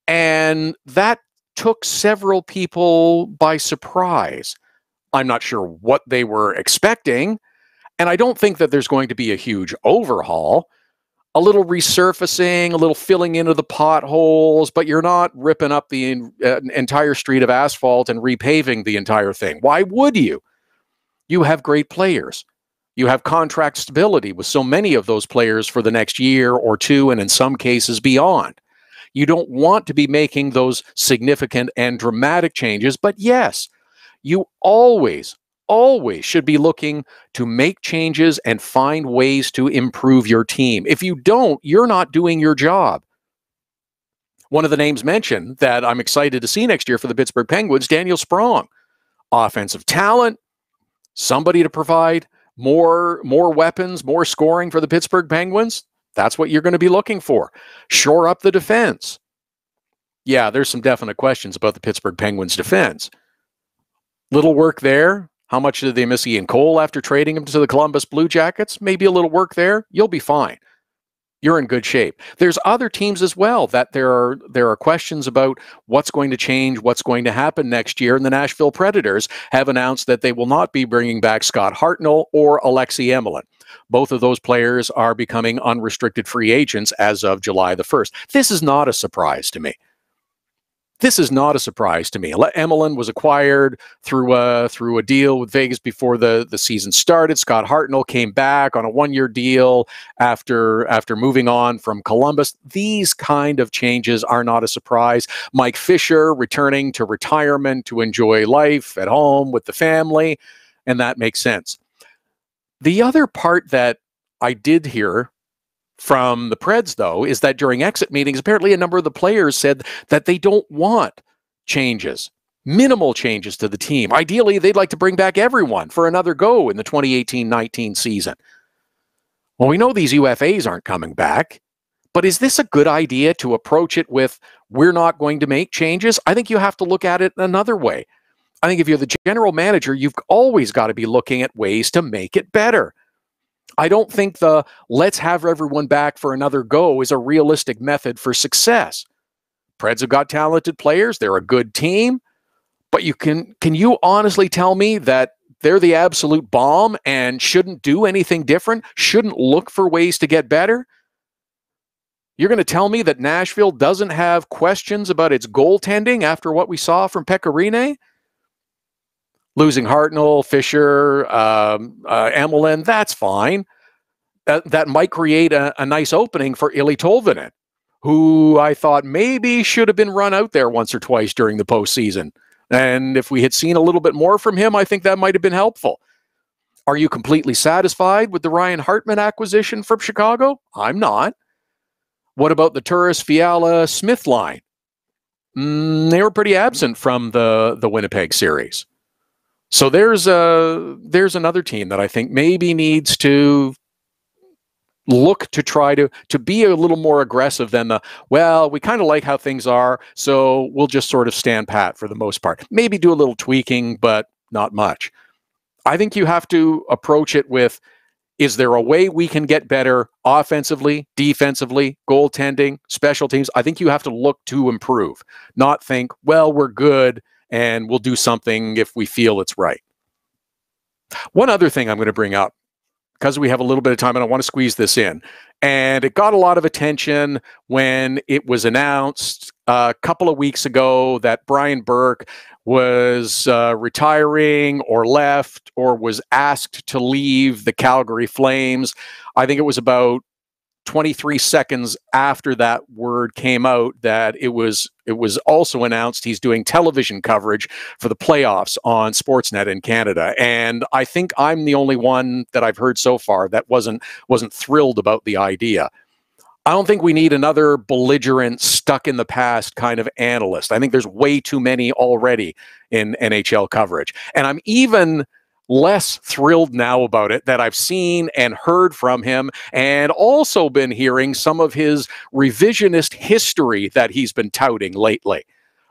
And that took several people by surprise. I'm not sure what they were expecting. And I don't think that there's going to be a huge overhaul. A little resurfacing, a little filling into the potholes, but you're not ripping up the entire street of asphalt and repaving the entire thing. Why would you? You have great players. You have contract stability with so many of those players for the next year or two, and in some cases beyond. You don't want to be making those significant and dramatic changes, but yes, you always should be looking to make changes and find ways to improve your team. If you don't, you're not doing your job. One of the names mentioned that I'm excited to see next year for the Pittsburgh Penguins, Daniel Sprong. Offensive talent, somebody to provide more weapons, more scoring for the Pittsburgh Penguins. That's what you're going to be looking for. Shore up the defense. Yeah, there's some definite questions about the Pittsburgh Penguins defense. Little work there. How much did they miss Ian Cole after trading him to the Columbus Blue Jackets? Maybe a little work there. You'll be fine. You're in good shape. There's other teams as well that there are questions about what's going to change, what's going to happen next year. And the Nashville Predators have announced that they will not be bringing back Scott Hartnell or Alexei Emelin. Both of those players are becoming unrestricted free agents as of July the 1st. This is not a surprise to me. This is not a surprise to me. Emelin was acquired through a deal with Vegas before the season started. Scott Hartnell came back on a one-year deal after moving on from Columbus. These kind of changes are not a surprise. Mike Fisher returning to retirement to enjoy life at home with the family, and that makes sense. The other part that I did hear from the Preds, though, is that during exit meetings, apparently a number of the players said that they don't want changes, minimal changes to the team. Ideally, they'd like to bring back everyone for another go in the 2018-19 season. Well, we know these UFAs aren't coming back, but is this a good idea to approach it with, we're not going to make changes? I think you have to look at it another way. I think if you're the general manager, you've always got to be looking at ways to make it better. I don't think the let's have everyone back for another go is a realistic method for success. Preds have got talented players. They're a good team. But can you honestly tell me that they're the absolute bomb and shouldn't do anything different, shouldn't look for ways to get better? You're going to tell me that Nashville doesn't have questions about its goaltending after what we saw from Pekka Rinne? Losing Hartnell, Fisher, Emelin, that's fine. That might create a nice opening for Ilya Tolvanen, who I thought maybe should have been run out there once or twice during the postseason. And if we had seen a little bit more from him, I think that might have been helpful. Are you completely satisfied with the Ryan Hartman acquisition from Chicago? I'm not. What about the Turris, Fiala, Smith line? They were pretty absent from the Winnipeg series. So there's another team that I think maybe needs to look to try to be a little more aggressive than we kind of like how things are, so we'll just sort of stand pat for the most part. Maybe do a little tweaking, but not much. I think you have to approach it with, is there a way we can get better offensively, defensively, goaltending, special teams? I think you have to look to improve, not think, well, we're good and we'll do something if we feel it's right. One other thing I'm going to bring up, because we have a little bit of time and I want to squeeze this in, and it got a lot of attention when it was announced a couple of weeks ago that Brian Burke was retiring or left or was asked to leave the Calgary Flames. I think it was about 23 seconds after that word came out that it was also announced he's doing television coverage for the playoffs on Sportsnet in Canada. And I think I'm the only one that I've heard so far that wasn't thrilled about the idea. I don't think we need another belligerent, stuck in the past kind of analyst. I think there's way too many already in NHL coverage. And I'm even less thrilled now about it that I've seen and heard from him, and also been hearing some of his revisionist history that he's been touting lately.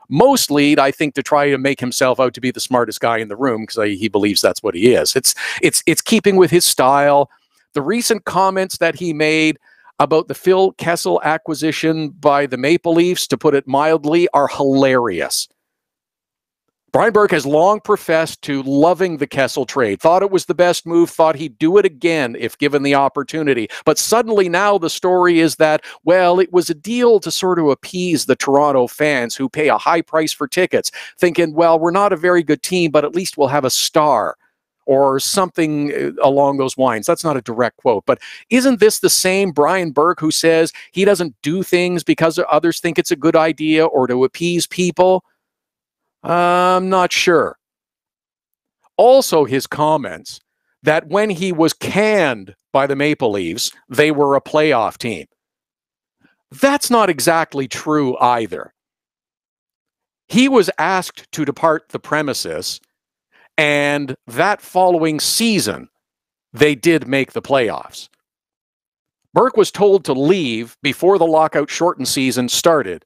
Mostly, I think, to try to make himself out to be the smartest guy in the room, because he believes that's what he is. It's keeping with his style. The recent comments that he made about the Phil Kessel acquisition by the Maple Leafs, to put it mildly, are hilarious. Brian Burke has long professed to loving the Kessel trade, thought it was the best move, thought he'd do it again if given the opportunity. But suddenly now the story is that, well, it was a deal to sort of appease the Toronto fans who pay a high price for tickets, thinking, well, we're not a very good team, but at least we'll have a star, or something along those lines. That's not a direct quote, but isn't this the same Brian Burke who says he doesn't do things because others think it's a good idea or to appease people? I'm not sure. Also, his comments that when he was canned by the Maple Leafs, they were a playoff team. That's not exactly true either. He was asked to depart the premises, and that following season, they did make the playoffs. Burke was told to leave before the lockout shortened season started.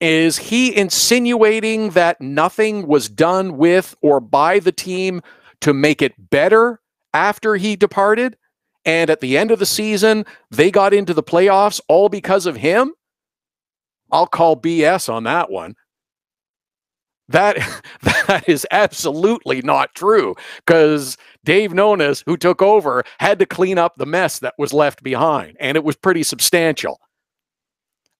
Is he insinuating that nothing was done with or by the team to make it better after he departed? And at the end of the season, they got into the playoffs all because of him? I'll call BS on that one. That is absolutely not true, because Dave Nonis, who took over, had to clean up the mess that was left behind, and it was pretty substantial.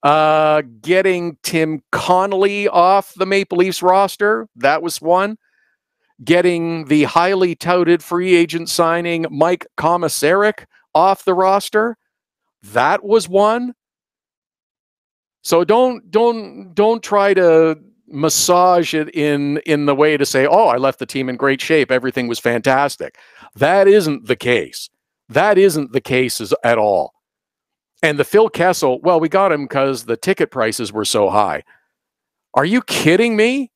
Getting Tim Connolly off the Maple Leafs roster, that was one. Getting the highly touted free agent signing Mike Komisarek off the roster, that was one. So don't try to massage it in the way to say, oh, I left the team in great shape, everything was fantastic. That isn't the case. That isn't the case at all. And the Phil Kessel, well, we got him because the ticket prices were so high. Are you kidding me?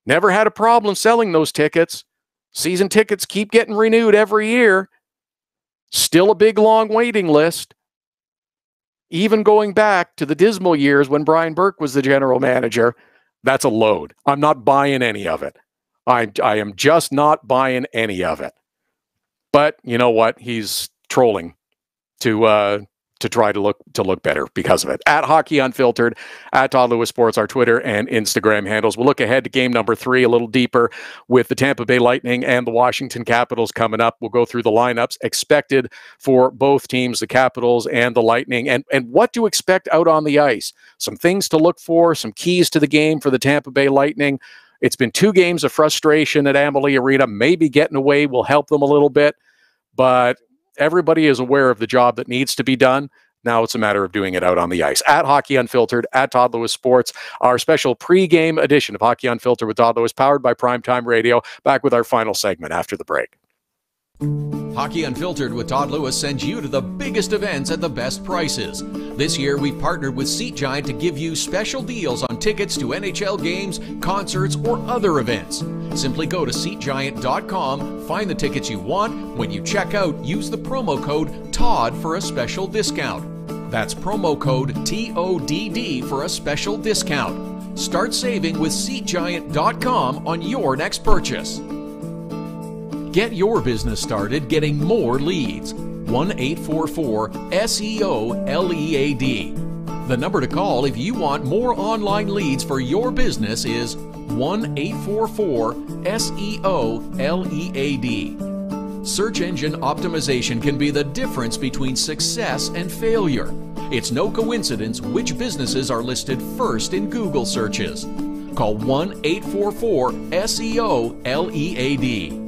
Never had a problem selling those tickets. Season tickets keep getting renewed every year. Still a big, long waiting list. Even going back to the dismal years when Brian Burke was the general manager, that's a load. I'm not buying any of it. I am just not buying any of it. But you know what? He's trolling to try to look better because of it. At Hockey Unfiltered, at Todd Lewis Sports, our Twitter and Instagram handles. We'll look ahead to game number 3 a little deeper with the Tampa Bay Lightning and the Washington Capitals coming up. We'll go through the lineups expected for both teams, the Capitals and the Lightning, and what to expect out on the ice. Some things to look for, some keys to the game for the Tampa Bay Lightning. It's been 2 games of frustration at Amalie Arena. Maybe getting away will help them a little bit, but everybody is aware of the job that needs to be done. Now it's a matter of doing it out on the ice. At Hockey Unfiltered, at Todd Lewis Sports, our special pre-game edition of Hockey Unfiltered with Todd Lewis, powered by Primetime Radio. Back with our final segment after the break. Hockey Unfiltered with Todd Lewis sends you to the biggest events at the best prices. This year, we've partnered with Seat Giant to give you special deals on tickets to NHL games, concerts, or other events. Simply go to SeatGiant.com, find the tickets you want. When you check out, use the promo code TODD for a special discount. That's promo code TODD for a special discount. Start saving with SeatGiant.com on your next purchase. Get your business started getting more leads. 1-844-SEO-LEAD. The number to call if you want more online leads for your business is 1-844-SEO-LEAD. Search engine optimization can be the difference between success and failure. It's no coincidence which businesses are listed first in Google searches. Call 1-844-SEO-LEAD.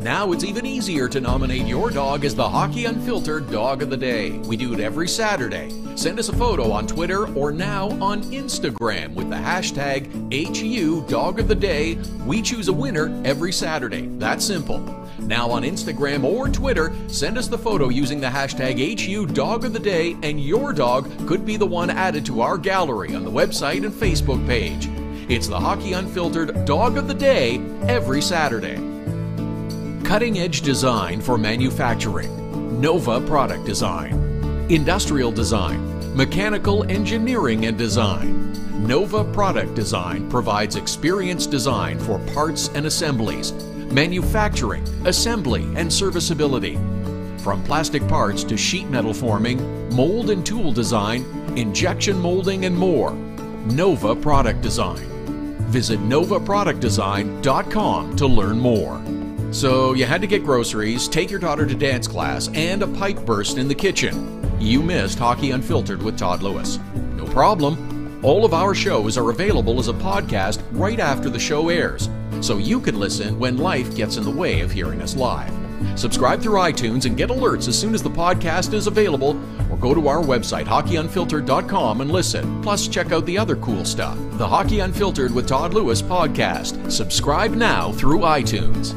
Now it's even easier to nominate your dog as the Hockey Unfiltered Dog of the Day. We do it every Saturday. Send us a photo on Twitter or now on Instagram with the hashtag HU Dog of the Day. We choose a winner every Saturday. That's simple. Now on Instagram or Twitter, send us the photo using the hashtag HU Dog of the Day, and your dog could be the one added to our gallery on the website and Facebook page. It's the Hockey Unfiltered Dog of the Day every Saturday. Cutting-edge design for manufacturing, Nova Product Design. Industrial design, mechanical engineering and design. Nova Product Design provides experienced design for parts and assemblies, manufacturing, assembly, and serviceability. From plastic parts to sheet metal forming, mold and tool design, injection molding, and more. Nova Product Design. Visit novaproductdesign.com to learn more. So you had to get groceries, take your daughter to dance class, and a pipe burst in the kitchen. You missed Hockey Unfiltered with Todd Lewis. No problem. All of our shows are available as a podcast right after the show airs, so you can listen when life gets in the way of hearing us live. Subscribe through iTunes and get alerts as soon as the podcast is available, or go to our website, hockeyunfiltered.com, and listen. Plus, check out the other cool stuff. The Hockey Unfiltered with Todd Lewis podcast. Subscribe now through iTunes.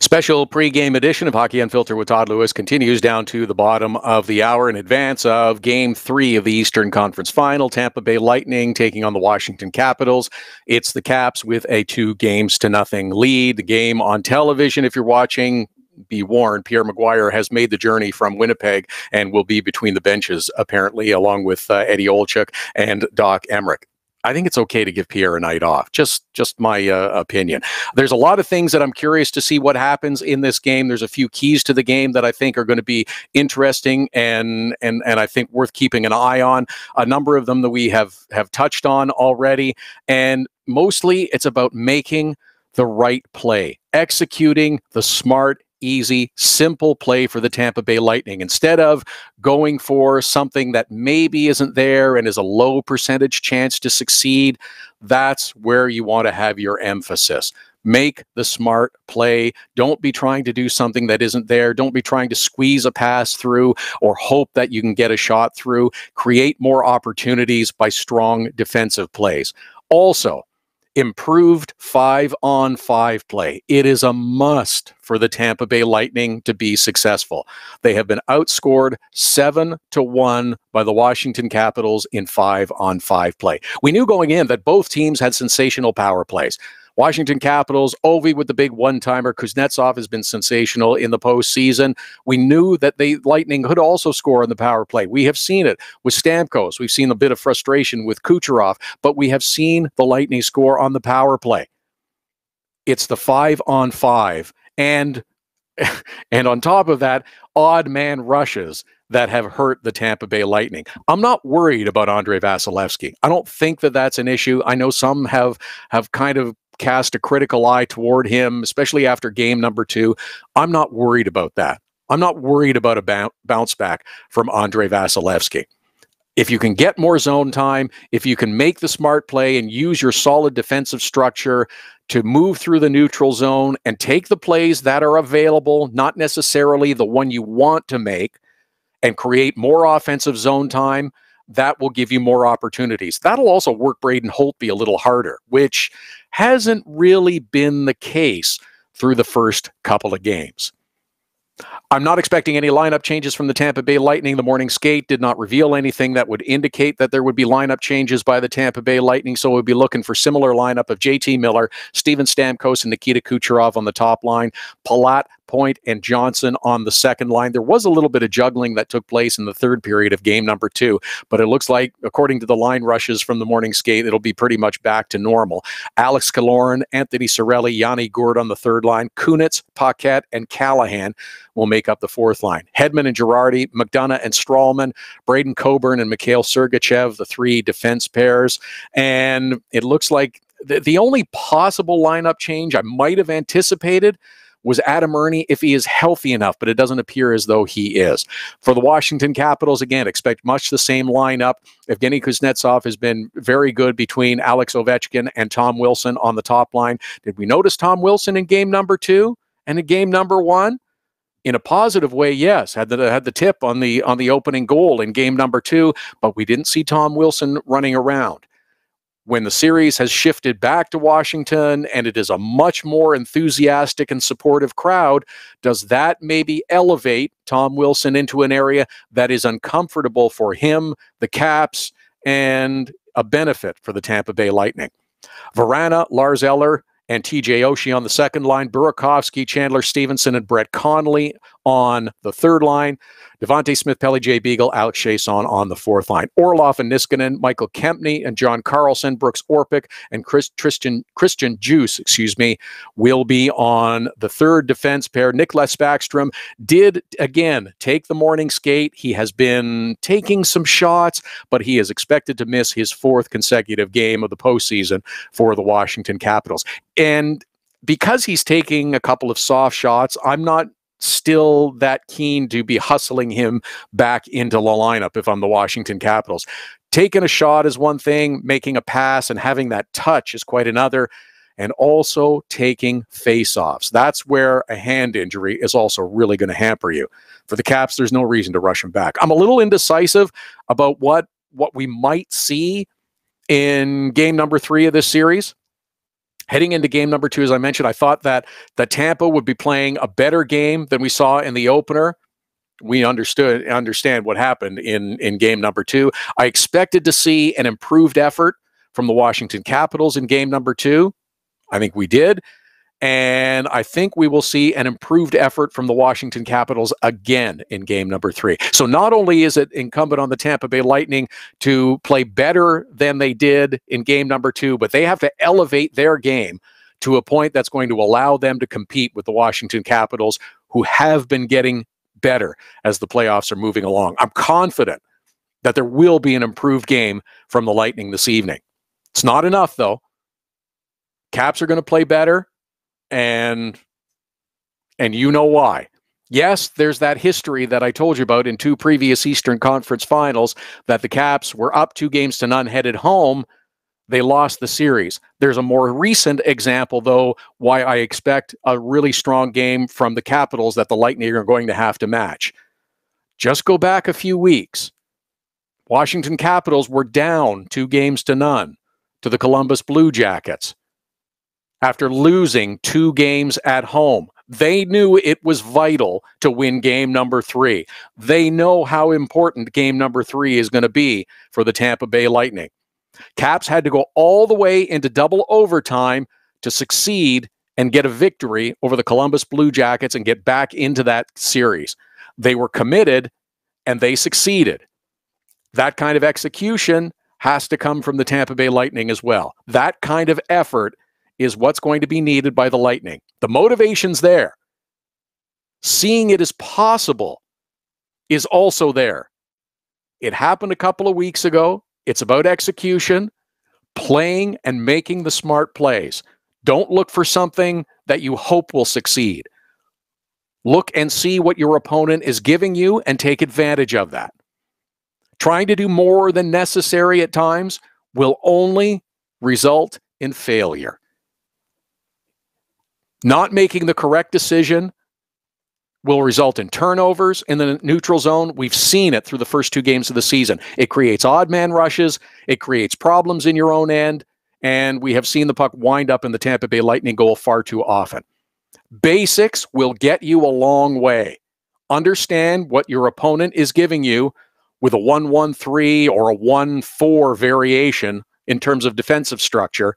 Special pre-game edition of Hockey Unfiltered with Todd Lewis continues down to the bottom of the hour in advance of Game 3 of the Eastern Conference Final. Tampa Bay Lightning taking on the Washington Capitals. It's the Caps with a 2-0 lead. The game on television, if you're watching, be warned, Pierre Maguire has made the journey from Winnipeg and will be between the benches, apparently, along with Eddie Olczyk and Doc Emmerich. I think it's okay to give Pierre a night off. Just my opinion. There's a lot of things that I'm curious to see what happens in this game. There's a few keys to the game that I think are going to be interesting and I think worth keeping an eye on. A number of them that we have touched on already. And mostly it's about making the right play, executing the smart, easy, simple play for the Tampa Bay Lightning. Instead of going for something that maybe isn't there and is a low percentage chance to succeed, that's where you want to have your emphasis. Make the smart play. Don't be trying to do something that isn't there. Don't be trying to squeeze a pass through or hope that you can get a shot through. Create more opportunities by strong defensive plays. Also, improved 5-on-5 play. It is a must for the Tampa Bay Lightning to be successful. They have been outscored 7-1 by the Washington Capitals in 5-on-5 play. We knew going in that both teams had sensational power plays. Washington Capitals, Ovi with the big one-timer. Kuznetsov has been sensational in the postseason. We knew that the Lightning could also score in the power play. We have seen it with Stamkos. We've seen a bit of frustration with Kucherov, but we have seen the Lightning score on the power play. It's the 5-on-5, and on top of that, odd man rushes that have hurt the Tampa Bay Lightning. I'm not worried about Andrei Vasilevsky. I don't think that that's an issue. I know some have kind of cast a critical eye toward him, especially after game number 2. I'm not worried about that. I'm not worried about a bounce back from Andrei Vasilevsky. If you can get more zone time, if you can make the smart play and use your solid defensive structure to move through the neutral zone and take the plays that are available, not necessarily the one you want to make, and create more offensive zone time, that will give you more opportunities. That'll also work Braden Holtby a little harder, which hasn't really been the case through the first couple of games. I'm not expecting any lineup changes from the Tampa Bay Lightning. The morning skate did not reveal anything that would indicate that there would be lineup changes by the Tampa Bay Lightning, so we'll be looking for similar lineup of JT Miller, Steven Stamkos, and Nikita Kucherov on the top line, Palat, Point, and Johnson on the second line. There was a little bit of juggling that took place in the third period of game number 2, but it looks like, according to the line rushes from the morning skate, it'll be pretty much back to normal. Alex Killorn, Anthony Cirelli, Yanni Gourde on the third line, Kunitz, Paquette, and Callahan will make up the fourth line. Hedman and Girardi, McDonough and Strawman, Braden Coburn and Mikhail Sergachev, the 3 defense pairs. And it looks like the only possible lineup change I might have anticipated was Adam Ernie if he is healthy enough, but it doesn't appear as though he is. For the Washington Capitals, again, expect much the same lineup. Evgeny Kuznetsov has been very good between Alex Ovechkin and Tom Wilson on the top line. Did we notice Tom Wilson in game number 2 and in game number 1? In a positive way, yes. Had the tip on the opening goal in game number 2, but we didn't see Tom Wilson running around. When the series has shifted back to Washington and it is a much more enthusiastic and supportive crowd, does that maybe elevate Tom Wilson into an area that is uncomfortable for him, the Caps, and a benefit for the Tampa Bay Lightning? Vrana, Lars Eller, and TJ Oshie on the second line, Burakovsky, Chandler Stevenson, and Brett Connolly on the third line, Devontae Smith-Pelly, Jay Beagle, Alex Chiasson on the fourth line. Orlov and Niskanen, Michael Kempney and John Carlson, Brooks Orpik, and Christian Juice, will be on the third defense pair. Nicklas Backstrom did, again, take the morning skate. He has been taking some shots, but he is expected to miss his 4th consecutive game of the postseason for the Washington Capitals. And because he's taking a couple of soft shots, I'm not still that keen to be hustling him back into the lineup if I'm the Washington Capitals. Taking a shot is one thing, making a pass and having that touch is quite another, and also taking face-offs. That's where a hand injury is also really going to hamper you. For the Caps, there's no reason to rush him back. I'm a little indecisive about what we might see in game number 3 of this series. Heading into game number 2, as I mentioned, I thought that Tampa would be playing a better game than we saw in the opener. We understand what happened in game number 2. I expected to see an improved effort from the Washington Capitals in game number 2. I think we did. And I think we will see an improved effort from the Washington Capitals again in game number 3. So not only is it incumbent on the Tampa Bay Lightning to play better than they did in game number 2, but they have to elevate their game to a point that's going to allow them to compete with the Washington Capitals, who have been getting better as the playoffs are moving along. I'm confident that there will be an improved game from the Lightning this evening. It's not enough, though. Caps are going to play better. And you know why. Yes, there's that history that I told you about in 2 previous Eastern Conference finals that the Caps were up 2-0 headed home. they lost the series. There's a more recent example, though, why I expect a really strong game from the Capitals that the Lightning are going to have to match. Just go back a few weeks. Washington Capitals were down 2-0 to the Columbus Blue Jackets after losing 2 games at home. They knew it was vital to win game number 3. They know how important game number 3 is going to be for the Tampa Bay Lightning. Caps had to go all the way into double overtime to succeed and get a victory over the Columbus Blue Jackets and get back into that series. They were committed and they succeeded. That kind of execution has to come from the Tampa Bay Lightning as well. That kind of effort is what's going to be needed by the Lightning. The motivation's there. Seeing it as possible is also there. It happened a couple of weeks ago. It's about execution, playing and making the smart plays. Don't look for something that you hope will succeed. Look and see what your opponent is giving you and take advantage of that. Trying to do more than necessary at times will only result in failure. Not making the correct decision will result in turnovers in the neutral zone. We've seen it through the first 2 games of the season. It creates odd man rushes. It creates problems in your own end. And we have seen the puck wind up in the Tampa Bay Lightning goal far too often. Basics will get you a long way. Understand what your opponent is giving you with a 1-1-3 or a 1-4 variation in terms of defensive structure.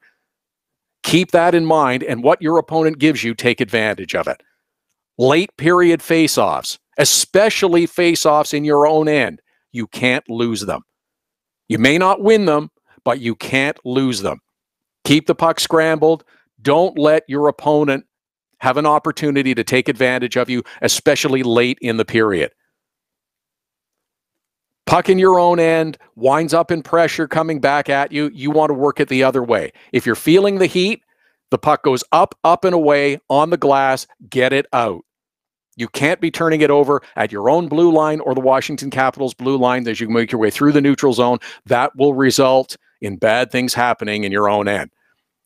Keep that in mind, and what your opponent gives you, take advantage of it. Late period faceoffs, especially faceoffs in your own end, you can't lose them. You may not win them, but you can't lose them. Keep the puck scrambled. Don't let your opponent have an opportunity to take advantage of you, especially late in the period. Puck in your own end, winds up in pressure coming back at you. You want to work it the other way. If you're feeling the heat, the puck goes up, up and away on the glass. Get it out. You can't be turning it over at your own blue line or the Washington Capitals blue line as you make your way through the neutral zone. That will result in bad things happening in your own end.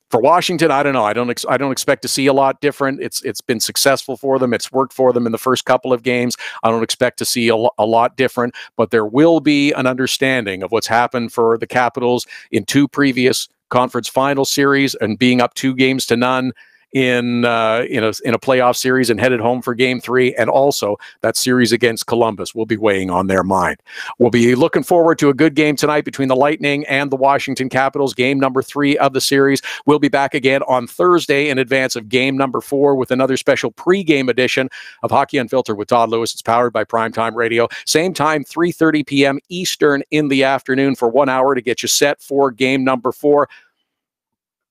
For Washington, I don't know. I don't expect to see a lot different. It's been successful for them. It's worked for them in the first couple of games. I don't expect to see a lot different, but there will be an understanding of what's happened for the Capitals in 2 previous conference final series and being up 2-0 in a playoff series and headed home for game 3, and also that series against Columbus will be weighing on their mind. We'll be looking forward to a good game tonight between the Lightning and the Washington Capitals, game number 3 of the series. We'll be back again on Thursday in advance of game number 4 with another special pregame edition of Hockey Unfiltered with Todd Lewis. It's powered by Primetime Radio. Same time, 3:30 p.m. Eastern in the afternoon for 1 hour to get you set for game number 4.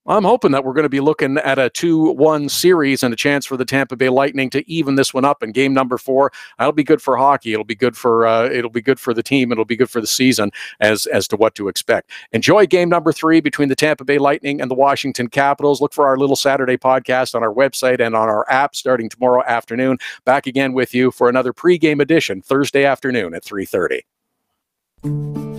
I'm hoping that we're going to be looking at a 2-1 series and a chance for the Tampa Bay Lightning to even this one up in game number 4. That'll be good for hockey. It'll be good for the team. It'll be good for the season as to what to expect. Enjoy game number 3 between the Tampa Bay Lightning and the Washington Capitals. Look for our little Saturday podcast on our website and on our app starting tomorrow afternoon. Back again with you for another pregame edition Thursday afternoon at 3:30.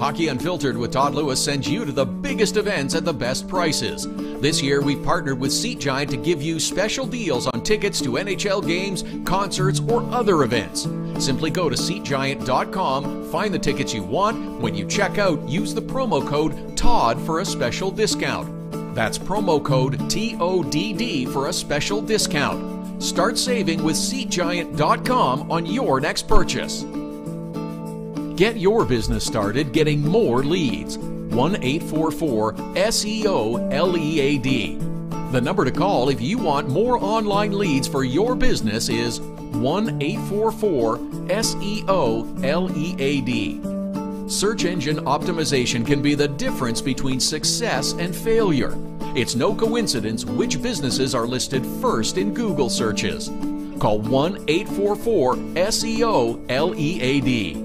Hockey Unfiltered with Todd Lewis sends you to the biggest events at the best prices. This year, we've partnered with Seat Giant to give you special deals on tickets to NHL games, concerts, or other events. Simply go to SeatGiant.com, find the tickets you want. When you check out, use the promo code TODD for a special discount. That's promo code TODD for a special discount. Start saving with SeatGiant.com on your next purchase. Get your business started getting more leads. 1-844-SEO-LEAD. The number to call if you want more online leads for your business is 1-844-SEO-LEAD. Search engine optimization can be the difference between success and failure. It's no coincidence which businesses are listed first in Google searches. Call 1-844-SEO-LEAD.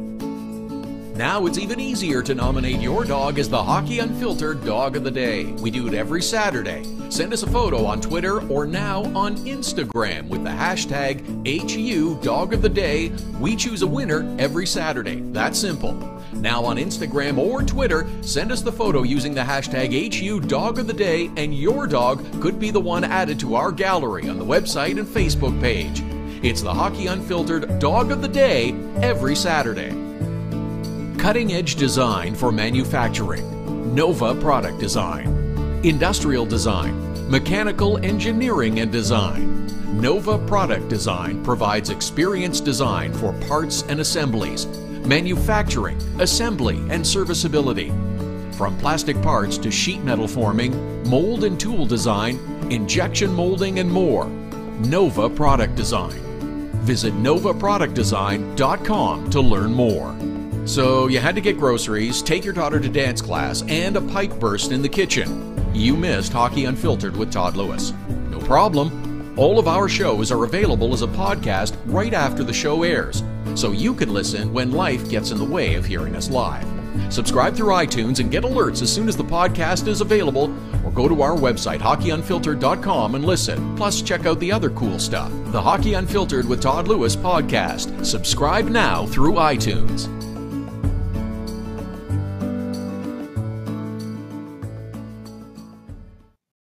Now it's even easier to nominate your dog as the Hockey Unfiltered Dog of the Day. We do it every Saturday. Send us a photo on Twitter or now on Instagram with the hashtag HU Dog of the Day. We choose a winner every Saturday. That's simple. Now on Instagram or Twitter, send us the photo using the hashtag HU Dog of the Day, and your dog could be the one added to our gallery on the website and Facebook page. It's the Hockey Unfiltered Dog of the Day every Saturday. Cutting-edge design for manufacturing. Nova Product Design. Industrial design. Mechanical engineering and design. Nova Product Design provides experienced design for parts and assemblies, manufacturing, assembly, and serviceability. From plastic parts to sheet metal forming, mold and tool design, injection molding, and more. Nova Product Design. Visit novaproductdesign.com to learn more. So you had to get groceries, take your daughter to dance class, and a pipe burst in the kitchen. You missed Hockey Unfiltered with Todd Lewis. No problem. All of our shows are available as a podcast right after the show airs, so you can listen when life gets in the way of hearing us live. Subscribe through iTunes and get alerts as soon as the podcast is available, or go to our website, hockeyunfiltered.com, and listen. Plus, check out the other cool stuff. The Hockey Unfiltered with Todd Lewis podcast. Subscribe now through iTunes.